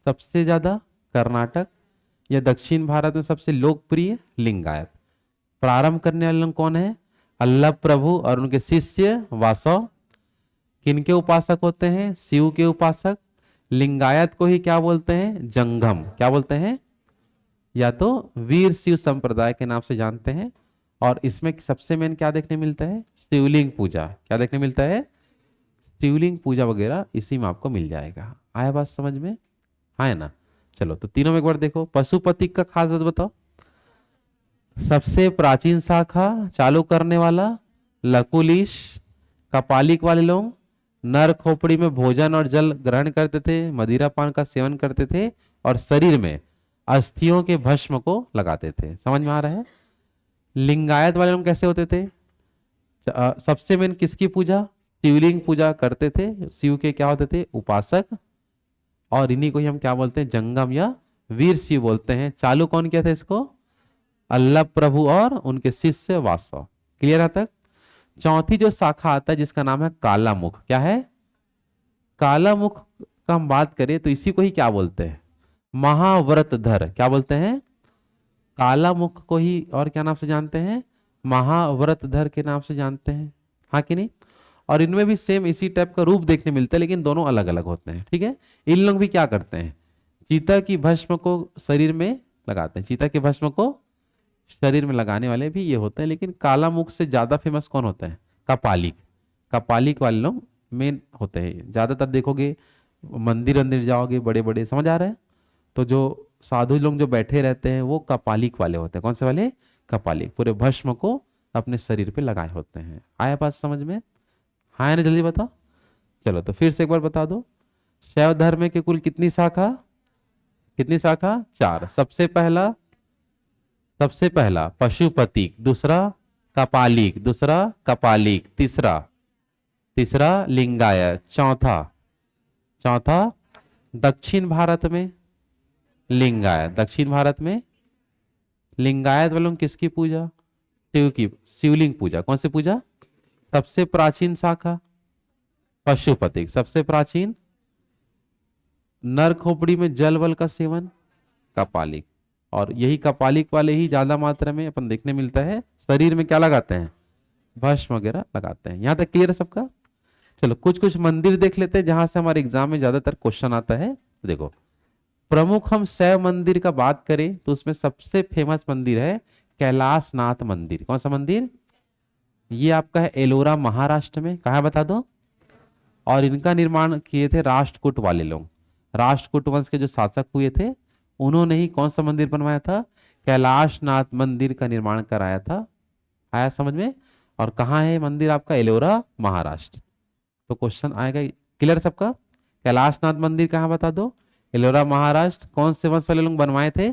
सबसे ज्यादा कर्नाटक या दक्षिण भारत में सबसे लोकप्रिय लिंगायत। प्रारंभ करने वाले लोग कौन है? अल्लभ प्रभु और उनके शिष्य वासव। किनके उपासक होते हैं? शिव के उपासक। लिंगायत को ही क्या बोलते हैं? जंगम। क्या बोलते हैं? या तो वीर शिव संप्रदाय के नाम से जानते हैं। और इसमें सबसे मेन क्या देखने मिलता है? शिवलिंग पूजा। क्या देखने मिलता है? शिवलिंग पूजा वगैरह इसी में आपको मिल जाएगा। आया बात समझ में? है ना? चलो तो तीनों में एक बार देखो, पशुपति का खास बात बताओ। सबसे प्राचीन शाखा, चालू करने वाला, लकुलिश, कपालिक वाले लोग नर खोपड़ी में भोजन और जल ग्रहण करते थे, मदिरा पान का सेवन करते थे और शरीर में अस्थियों के भस्म को लगाते थे। समझ में आ रहा है? लिंगायत वाले लोग कैसे होते थे? सबसे मेन किसकी पूजा? शिवलिंग पूजा करते थे। शिव के क्या होते थे? उपासक। और इन्हीं को ही हम क्या बोलते हैं? जंगम या वीर शिव बोलते हैं। चालू कौन किया था इसको? अल्लाह प्रभु और उनके शिष्य वासव। क्लियर है तक? चौथी जो शाखा आता है जिसका नाम है काला मुख। क्या है? काला मुख का हम बात करें तो इसी को ही क्या बोलते हैं? महाव्रतधर। क्या बोलते हैं? काला मुख को ही और क्या नाम से जानते हैं? महाव्रतधर के नाम से जानते हैं। हाँ कि नहीं? और इनमें भी सेम इसी टाइप का रूप देखने मिलता है, लेकिन दोनों अलग अलग होते हैं। ठीक है? इन लोग भी क्या करते हैं? चीता की भस्म को शरीर में लगाते हैं। चीता के भस्म को शरीर में लगाने वाले भी ये होते हैं, लेकिन काला मुख से ज्यादा फेमस कौन होता है? कपालिक। कपालिक वाले लोग मेन होते हैं। ज्यादातर देखोगे मंदिर अंदर जाओगे बड़े बड़े, समझ आ रहा है? तो जो साधु लोग जो बैठे रहते हैं वो कपालिक वाले होते हैं। कौन से वाले? कपालिक। पूरे भस्म को अपने शरीर पे लगाए होते हैं। आया बात समझ में? हाँ है ना? जल्दी बताओ। चलो तो फिर से एक बार बता दो। शैव धर्म के कुल कितनी शाखा? कितनी शाखा? 4। सबसे पहला पशुपतिक, दूसरा कपालिक, दूसरा कपालिक, तीसरा लिंगायत, चौथा दक्षिण भारत में लिंगायत। दक्षिण भारत में लिंगायत वालों किसकी पूजा? शिव की, शिवलिंग पूजा। कौन सी पूजा? सबसे प्राचीन शाखा पशुपतिक। सबसे प्राचीन नर खोपड़ी में जल वल का सेवन कपालिक। और यही कपालिक वाले ही ज्यादा मात्रा में अपन देखने मिलता है शरीर में क्या लगाते हैं? भस्म वगैरह लगाते हैं। यहां तक क्लियर है सबका? चलो कुछ कुछ मंदिर देख लेते हैं जहां से हमारे एग्जाम में ज्यादातर क्वेश्चन आता है। देखो, प्रमुख हम शैव मंदिर का बात करें तो उसमें सबसे फेमस मंदिर है कैलाशनाथ मंदिर। कौन सा मंदिर? ये आपका है एलोरा महाराष्ट्र में। कहा बता दो? और इनका निर्माण किए थे राष्ट्रकूट वाले लोग। राष्ट्रकूट वंश के जो शासक हुए थे उन्होंने ही कौन सा मंदिर बनवाया था? कैलाशनाथ मंदिर का निर्माण कराया था। आया समझ में? और कहाँ है मंदिर आपका? एलोरा महाराष्ट्र। तो क्वेश्चन आएगा। क्लियर सबका? कैलाशनाथ मंदिर कहाँ बता दो? एलोरा महाराष्ट्र। कौन से वंश वाले लोग बनवाए थे?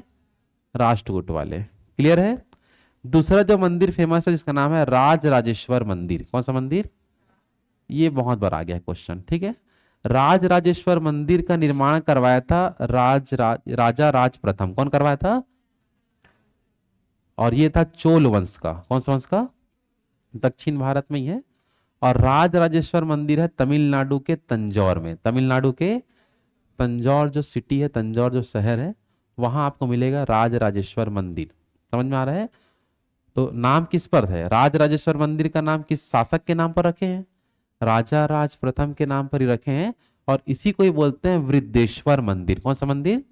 राष्ट्रकूट वाले। क्लियर है? दूसरा जो मंदिर फेमस है जिसका नाम है राज राजेश्वर मंदिर। कौन सा मंदिर? ये बहुत बार आ गया है क्वेश्चन। ठीक है? राज राजेश्वर मंदिर का निर्माण करवाया था राजा राज प्रथम। कौन करवाया था? और ये था चोल वंश का। कौन सा वंश का? दक्षिण भारत में ही है। और राज राजेश्वर मंदिर है तमिलनाडु के तंजौर में। तमिलनाडु के तंजौर जो सिटी है, तंजौर जो शहर है, वहां आपको मिलेगा राज राजेश्वर मंदिर। समझ में आ रहा है? तो नाम किस पर है? राज राजेश्वर मंदिर का नाम किस शासक के नाम पर रखे हैं? राजा राज प्रथम के नाम पर ही रखे हैं। और इसी को ही बोलते हैं वृद्धेश्वर मंदिर। कौन सा मंदिर?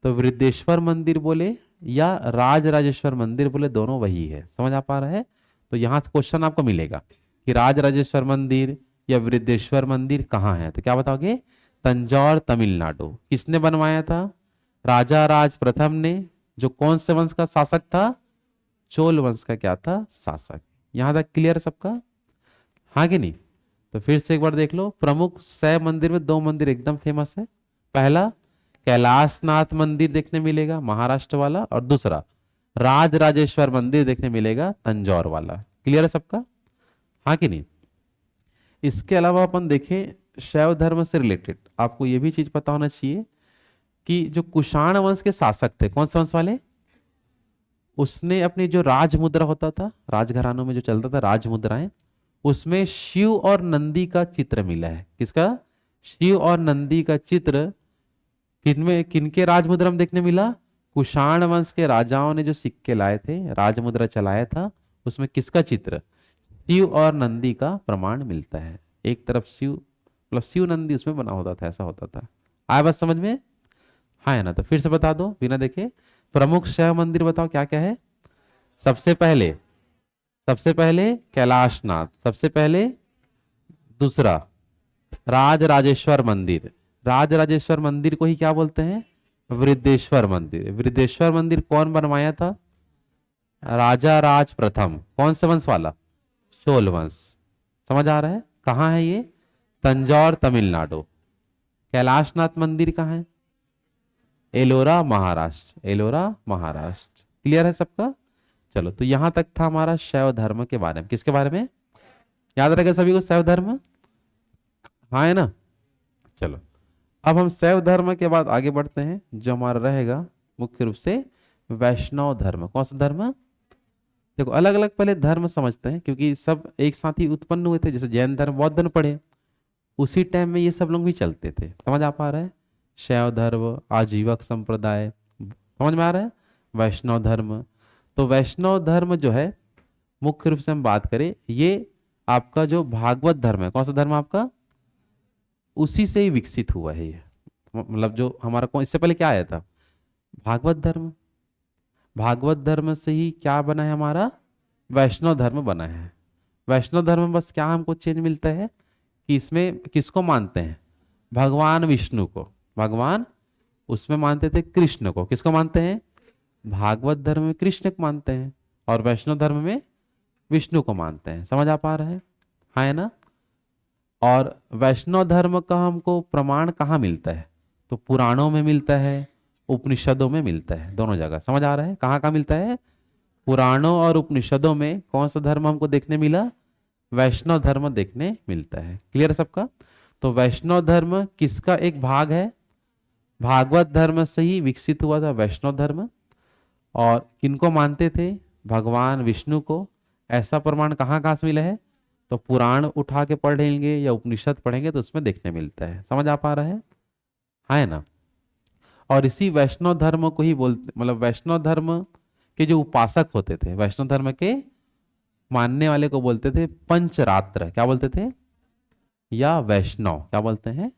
तो वृद्धेश्वर मंदिर बोले या राज राजेश्वर मंदिर बोले, दोनों वही है। समझ आ पा रहा है? तो यहां से क्वेश्चन आपको मिलेगा कि राज राजेश्वर मंदिर या वृद्धेश्वर मंदिर कहाँ है, तो क्या बताओगे? तंजौर तमिलनाडु। किसने बनवाया था? राजा राज प्रथम ने, जो कौन से वंश का शासक था? चोल वंश का क्या था? शासक। यहां तक क्लियर सबका? हाँ कि नहीं? तो फिर से एक बार देख लो। प्रमुख शैव मंदिर में 2 मंदिर एकदम फेमस है। पहला कैलाशनाथ मंदिर देखने मिलेगा महाराष्ट्र वाला, और दूसरा राज राजेश्वर मंदिर देखने मिलेगा तंजौर वाला। क्लियर है सबका? हाँ कि नहीं? इसके अलावा अपन देखें शैव धर्म से रिलेटेड आपको ये भी चीज पता होना चाहिए कि जो कुषाण वंश के शासक थे, कौन से वंश वाले? उसने अपनी जो राज मुद्रा होता था, राजघरानों में जो चलता था राज मुद्राएं, उसमें शिव और नंदी का चित्र मिला है। किसका? शिव और नंदी का चित्र किनमें, किनके राज मुद्रा में देखने मिला? कुषाण वंश के राजाओं ने जो सिक्के लाए थे, राज मुद्रा चलाया था, उसमें किसका चित्र? शिव और नंदी का प्रमाण मिलता है। एक तरफ शिव, मतलब शिव नंदी उसमें बना होता था, ऐसा होता था। आया बात समझ में? हाँ है ना? तो फिर से बता दो बिना देखे। प्रमुख शैव मंदिर बताओ क्या क्या है? सबसे पहले कैलाशनाथ, सबसे पहले। दूसरा राज राजेश्वर मंदिर। राज राजेश्वर मंदिर को ही क्या बोलते हैं? वृद्धेश्वर मंदिर। वृद्धेश्वर मंदिर कौन बनवाया था? राजा राज प्रथम। कौन से वंश वाला? चोल वंश। समझ आ रहा है? कहाँ है ये? तंजौर तमिलनाडु। कैलाशनाथ मंदिर कहाँ है? एलोरा महाराष्ट्र। एलोरा महाराष्ट्र। क्लियर है सबका? चलो, तो यहां तक था हमारा शैव धर्म के बारे में। किसके बारे में? याद रहेगा सभी को शैव धर्म? हाँ है ना? चलो, अब हम शैव धर्म के बाद आगे बढ़ते हैं, जो हमारा रहेगा मुख्य रूप से वैष्णव धर्म। कौन सा धर्म? देखो, अलग अलग पहले धर्म समझते हैं, क्योंकि सब एक साथ ही उत्पन्न हुए थे। जैसे जैन धर्म, बौद्ध धर्म पढ़े, उसी टाइम में ये सब लोग भी चलते थे। समझ आ पा रहा है? शैव धर्म, आजीवक संप्रदाय, समझ में आ रहा है? वैष्णव धर्म। तो वैष्णव धर्म जो है, मुख्य रूप से हम बात करें, ये आपका जो भागवत धर्म है, कौन सा धर्म आपका? उसी से ही विकसित हुआ है ये। मतलब जो हमारा कौन, इससे पहले क्या आया था? भागवत धर्म। भागवत धर्म से ही क्या बना है हमारा? वैष्णव धर्म बना है। वैष्णव धर्म में बस क्या हमको चेंज मिलता है कि इसमें किसको मानते हैं? भगवान विष्णु को। भगवान, उसमें मानते थे कृष्ण को। किसको मानते हैं? भागवत धर्म में कृष्ण को मानते हैं, और वैष्णव धर्म में विष्णु को मानते हैं। समझ आ पा रहा है? हाँ है ना? और वैष्णव धर्म का हमको प्रमाण कहाँ मिलता है? तो पुराणों में मिलता है, उपनिषदों में मिलता है, दोनों जगह। समझ आ रहा है? कहाँ कहाँ मिलता है? पुराणों और उपनिषदों में कौन सा धर्म हमको देखने मिला? वैष्णव धर्म देखने मिलता है। क्लियर सबका? तो वैष्णव धर्म किसका एक भाग है? भागवत धर्म से ही विकसित हुआ था वैष्णव धर्म। और किनको मानते थे? भगवान विष्णु को। ऐसा प्रमाण कहाँ कहाँ से मिला है? तो पुराण उठा के पढ़ेंगे या उपनिषद पढ़ेंगे तो उसमें देखने मिलता है। समझ आ पा रहा है? हाँ है ना? और इसी वैष्णव धर्म को ही बोलते, मतलब वैष्णव धर्म के जो उपासक होते थे, वैष्णव धर्म के मानने वाले को बोलते थे पंचरात्र। क्या बोलते थे? या वैष्णव। क्या बोलते हैं?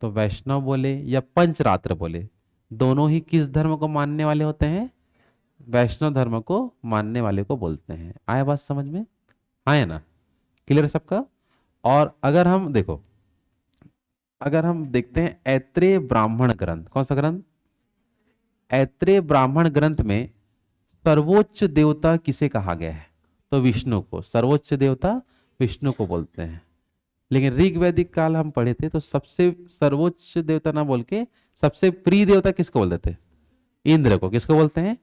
तो वैष्णव बोले या पंचरात्र बोले, दोनों ही किस धर्म को मानने वाले होते हैं? वैष्णव धर्म को मानने वाले को बोलते हैं। आया बात समझ में? आया ना? क्लियर सबका? और अगर हम देखो, अगर हम देखते हैं ऐत्रेय ब्राह्मण ग्रंथ। कौन सा ग्रंथ? ऐत्रेय ब्राह्मण ग्रंथ में सर्वोच्च देवता किसे कहा गया है? तो विष्णु को। सर्वोच्च देवता विष्णु को बोलते हैं। लेकिन ऋग वैदिक काल हम पढ़े थे, तो सबसे सर्वोच्च देवता ना बोल के सबसे प्रिय देवता किसको बोलते थे? इंद्र को। किसको बोलते हैं?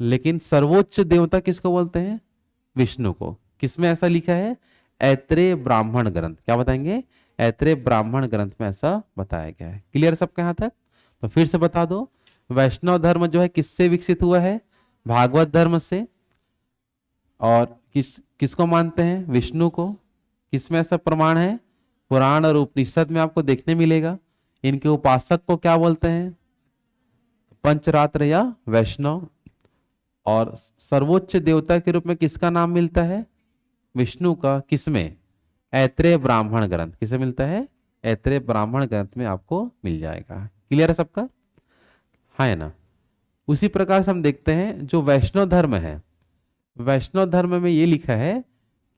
लेकिन सर्वोच्च देवता किसको बोलते हैं? विष्णु को। किसमें ऐसा लिखा है? ऐत्रेय ब्राह्मण ग्रंथ। क्या बताएंगे? ऐत्रेय ब्राह्मण ग्रंथ में ऐसा बताया गया है। क्लियर सबका यहाँ तक? तो फिर से बता दो, वैष्णव धर्म जो है किससे विकसित हुआ है? भागवत धर्म से। और किसको मानते हैं? विष्णु को। किसमें ऐसा प्रमाण है? पुराण और उपनिषद में आपको देखने मिलेगा। इनके उपासक को क्या बोलते हैं? पंचरात्र या वैष्णव। और सर्वोच्च देवता के रूप में किसका नाम मिलता है? विष्णु का। किसमें? ऐत्रेय ब्राह्मण ग्रंथ। किसे मिलता है? ऐत्रेय ब्राह्मण ग्रंथ में आपको मिल जाएगा। क्लियर है सबका? हाँ है ना? उसी प्रकार से हम देखते हैं जो वैष्णव धर्म है, वैष्णव धर्म में ये लिखा है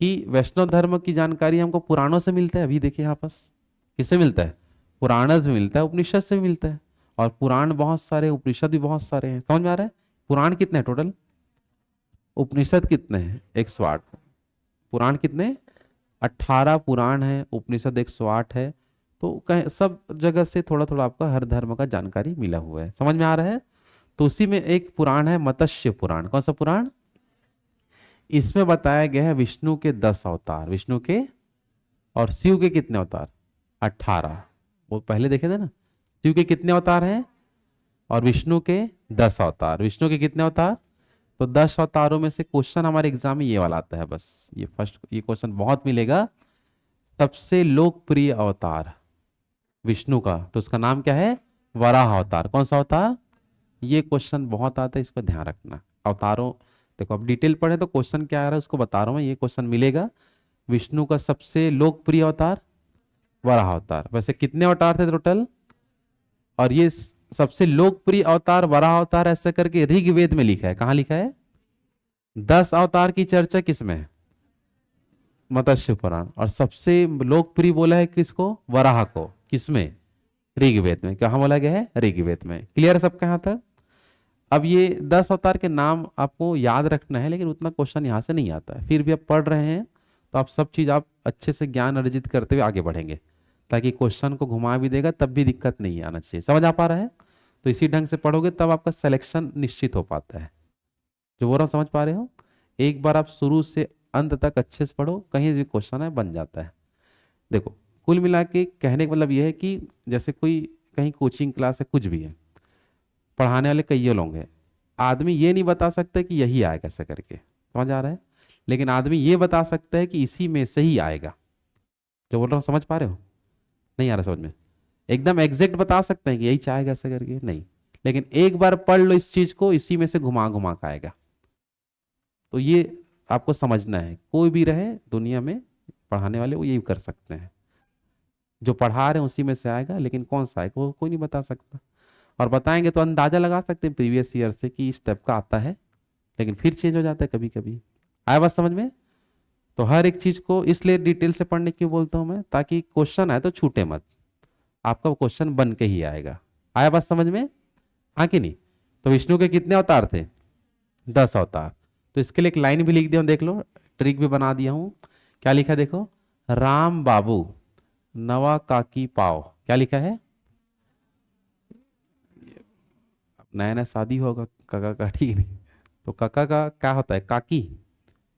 कि वैष्णव धर्म की जानकारी हमको पुराणों से मिलता है। अभी देखिए यहाँ पास किससे मिलता है? पुराण से मिलता है, उपनिषद से भी मिलता है। और पुराण बहुत सारे, उपनिषद भी बहुत सारे हैं। समझ में आ रहा है? पुराण कितने हैं टोटल? उपनिषद कितने हैं? 108। पुराण कितने? 18 पुराण है, उपनिषद 108 है। तो कहीं सब जगह से थोड़ा थोड़ा आपका हर धर्म का जानकारी मिला हुआ है। समझ में आ रहा है? तो उसी में एक पुराण है मत्स्य पुराण। कौन सा पुराण? इसमें बताया गया है विष्णु के 10 अवतार। विष्णु के और शिव के कितने अवतार? 18। वो पहले देखे थे ना, शिव के कितने अवतार हैं और विष्णु के 10 अवतार। विष्णु के कितने अवतार? तो 10 अवतारों में से क्वेश्चन हमारे एग्जाम में ये वाला आता है। बस ये फर्स्ट, ये क्वेश्चन बहुत मिलेगा। सबसे लोकप्रिय अवतार विष्णु का, तो उसका नाम क्या है? वराह अवतार। कौन सा अवतार? ये क्वेश्चन बहुत आता है, इसको ध्यान रखना। अवतारों देखो, अब डिटेल पढ़े तो क्वेश्चन क्या आ रहा है उसको बता रहा हूं मैं। ये क्वेश्चन मिलेगा। विष्णु का सबसे लोकप्रिय अवतार वराह अवतार। वैसे कितने अवतार थे टोटल? और ये सबसे लोकप्रिय अवतार वराह अवतार ऐसा करके ऋग्वेद में लिखा है। कहाँ लिखा है? 10 अवतार की चर्चा किसमें है? मत्स्य पुराण। और सबसे लोकप्रिय बोला है किसको? वराह को। किसमें? ऋग्वेद में, कहाँ बोला गया है? ऋग्वेद में। क्लियर है सबका यहाँ तक? अब ये 10 अवतार के नाम आपको याद रखना है, लेकिन उतना क्वेश्चन यहाँ से नहीं आता है। फिर भी आप पढ़ रहे हैं तो आप सब चीज़ आप अच्छे से ज्ञान अर्जित करते हुए आगे बढ़ेंगे, ताकि क्वेश्चन को घुमा भी देगा तब भी दिक्कत नहीं आना चाहिए। समझ आ पा रहा है? तो इसी ढंग से पढ़ोगे तब आपका सिलेक्शन निश्चित हो पाता है। जो बोल रहा हूँ समझ पा रहे हो? एक बार आप शुरू से अंत तक अच्छे से पढ़ो, कहीं भी क्वेश्चन है बन जाता है। देखो, कुल मिला के कहने का मतलब ये है कि जैसे कोई कहीं कोचिंग क्लास है, कुछ भी है, पढ़ाने वाले कई लोग हैं, आदमी ये नहीं बता सकता कि यही आएगा ऐसा करके। समझ आ रहा है? लेकिन आदमी ये बता सकता है कि इसी में से ही आएगा। जो बोल रहा हूँ समझ पा रहे हो? नहीं आ रहा समझ में? एकदम एग्जैक्ट बता सकते हैं कि यही चाहेगा ऐसा करके, नहीं। लेकिन एक बार पढ़ लो इस चीज को, इसी में से घुमा घुमा के आएगा। तो ये आपको समझना है, कोई भी रहे दुनिया में पढ़ाने वाले वो यही कर सकते हैं। जो पढ़ा रहे हैं उसी में से आएगा, लेकिन कौन सा आएगा वो कोई नहीं बता सकता। और बताएंगे तो अंदाजा लगा सकते हैं प्रीवियस ईयर से कि इस टाइप का आता है, लेकिन फिर चेंज हो जाता है कभी कभी। आया बात समझ में? तो हर एक चीज को इसलिए डिटेल से पढ़ने क्यों बोलता हूं मैं, ताकि क्वेश्चन आए तो छूटे मत, आपका क्वेश्चन बन के ही आएगा। आया बात समझ में? हाँ कि नहीं? तो विष्णु के कितने अवतार थे? 10 अवतार। तो इसके लिए एक लाइन भी लिख दिया हूं, देख लो, ट्रिक भी बना दिया हूं। क्या लिखा देखो? राम बाबू नवा काकी पाव। क्या लिखा है? नया नया शादी होगा काका का, ठीक नहीं? तो काका का क्या होता है? काकी।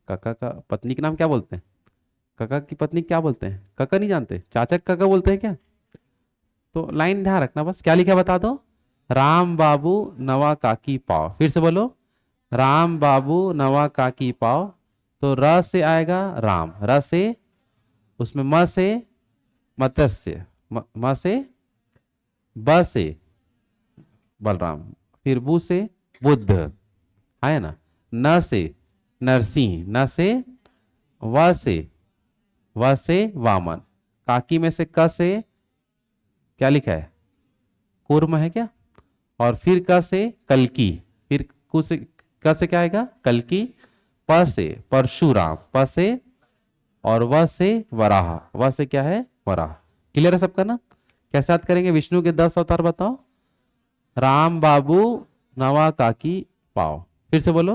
काका का पत्नी का नाम क्या बोलते हैं? काका की पत्नी क्या बोलते हैं? काका नहीं जानते? चाचा काका बोलते हैं क्या? तो लाइन ध्यान रखना बस। क्या लिखा बता दो? राम बाबू नवा काकी पाव। फिर से बोलो, राम बाबू नवा काकी पाव। तो र से आएगा राम, र से, उसमें म से मत्स्य, म से ब से बलराम, फिर बू से बुद्ध, है ना? न से नरसिंह, न से व से वामन, काकी में से क से क्या लिखा है? कूर्म है क्या? और फिर क से कल्की, फिर कु से क से क्या आएगा? कल्की, प से परशुराम, प से, और व से वराह, व से क्या है? वराह। क्लियर है सबका ना? कैसे याद करेंगे विष्णु के 10 अवतार बताओ? राम बाबू नवा काकी पाव। फिर से बोलो,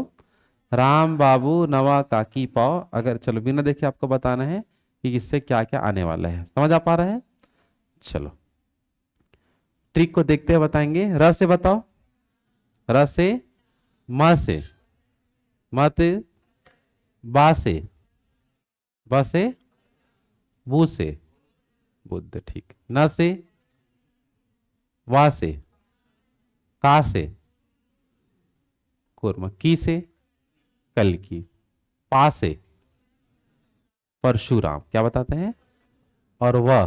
राम बाबू नवा काकी पाव। अगर चलो बिना देखे आपको बताना है कि इससे क्या क्या आने वाला है। समझ आ पा रहा है? चलो ट्रिक को देखते हैं, बताएंगे। र से बताओ, र से, म से, मत, बा से, ब से, बू से बुद्ध, ठीक। न से, वा से, का से कूर्म, की से कल की, पा से परशुराम, क्या बताते हैं? और वह,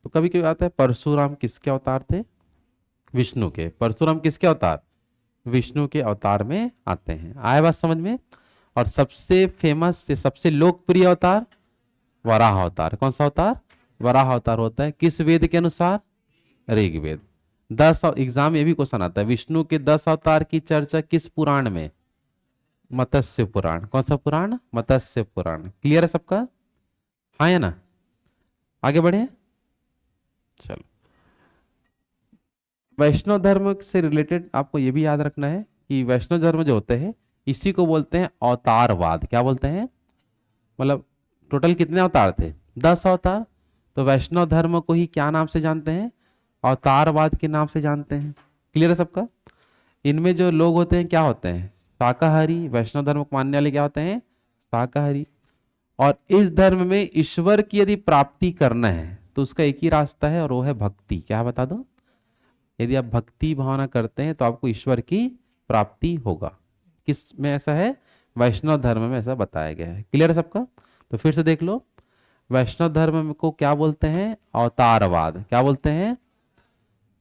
तो कभी कभी आता है परशुराम किसके अवतार थे? विष्णु के। परशुराम किसके अवतार? विष्णु के अवतार में आते हैं। आया बात समझ में? और सबसे फेमस से सबसे लोकप्रिय अवतार वराह अवतार। कौन सा अवतार? वराह अवतार होता है किस वेद के अनुसार? ऋग्वेद। 10 एग्जाम ये भी क्वेश्चन आता है, विष्णु के 10 अवतार की चर्चा किस पुराण में? मत्स्य पुराण। कौन सा पुराण? मत्स्य पुराण। क्लियर है सबका? हाँ या ना? आगे बढ़े, चलो। वैष्णव धर्म से रिलेटेड आपको ये भी याद रखना है कि वैष्णव धर्म जो होते हैं इसी को बोलते हैं अवतारवाद। क्या बोलते हैं? मतलब टोटल कितने अवतार थे? 10 अवतार। तो वैष्णव धर्म को ही क्या नाम से जानते हैं? अवतारवाद के नाम से जानते हैं। क्लियर है सबका? इनमें जो लोग होते हैं क्या होते हैं? शाकाहारी। वैष्णव धर्म को मानने वाले क्या होते हैं? शाकाहारी। और इस धर्म में ईश्वर की यदि प्राप्ति करना है तो उसका एक ही रास्ता है, और वो है भक्ति। क्या बता दो? यदि आप भक्ति भावना करते हैं तो आपको ईश्वर की प्राप्ति होगा। किस में ऐसा है? वैष्णव धर्म में ऐसा बताया गया है। क्लियर है सबका? तो फिर से देख लो, वैष्णव धर्म को क्या बोलते हैं? अवतारवाद। क्या बोलते हैं?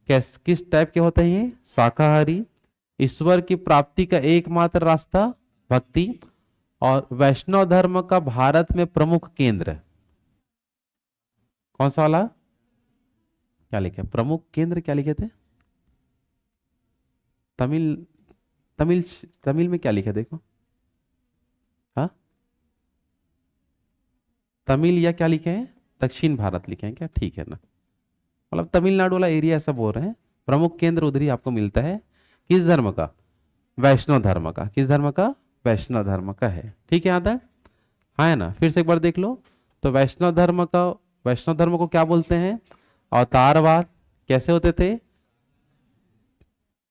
किस टाइप के होते हैं ये? शाकाहारी। ईश्वर की प्राप्ति का एकमात्र रास्ता भक्ति। और वैष्णव धर्म का भारत में प्रमुख केंद्र कौन सा वाला? क्या लिखे? प्रमुख केंद्र क्या लिखे थे? तमिल, तमिल, तमिल में क्या लिखा देखो। हाँ, तमिल या क्या लिखे हैं? दक्षिण भारत लिखे हैं क्या? ठीक है ना? मतलब तमिलनाडु वाला एरिया ऐसा बोल रहे हैं। प्रमुख केंद्र उधर ही आपको मिलता है। किस धर्म का? वैष्णव धर्म का। किस धर्म का? वैष्णव धर्म का है। ठीक है यहाँ तक? हाँ है ना? फिर से एक बार देख लो। तो वैष्णव धर्म को क्या बोलते हैं? अवतारवाद। कैसे होते थे?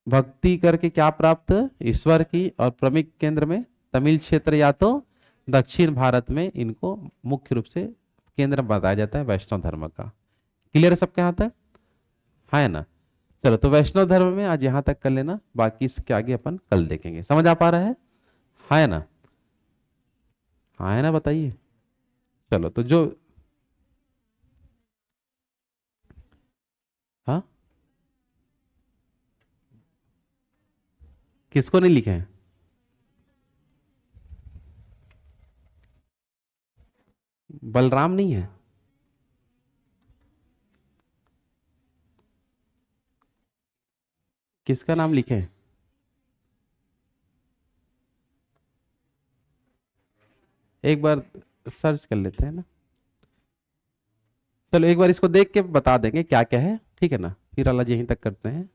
भक्ति करके क्या प्राप्त? ईश्वर की। और प्रमुख केंद्र में तमिल क्षेत्र या तो दक्षिण भारत में इनको मुख्य रूप से केंद्र बताया जाता है वैष्णव धर्म का। क्लियर है सबके यहाँ तक? हाँ है ना? चलो, तो वैष्णव धर्म में आज यहाँ तक कर लेना, बाकी इसके आगे अपन कल देखेंगे। समझ आ पा रहा है? हाँ है ना? हाँ है ना? बताइए। चलो, तो जो हाँ, किसको नहीं लिखे हैं? बलराम नहीं है? किसका नाम लिखे हैं? एक बार सर्च कर लेते हैं ना। चलो, एक बार इसको देख के बता देंगे क्या क्या है। ठीक है ना? फिर अल्लाह यहीं तक करते हैं।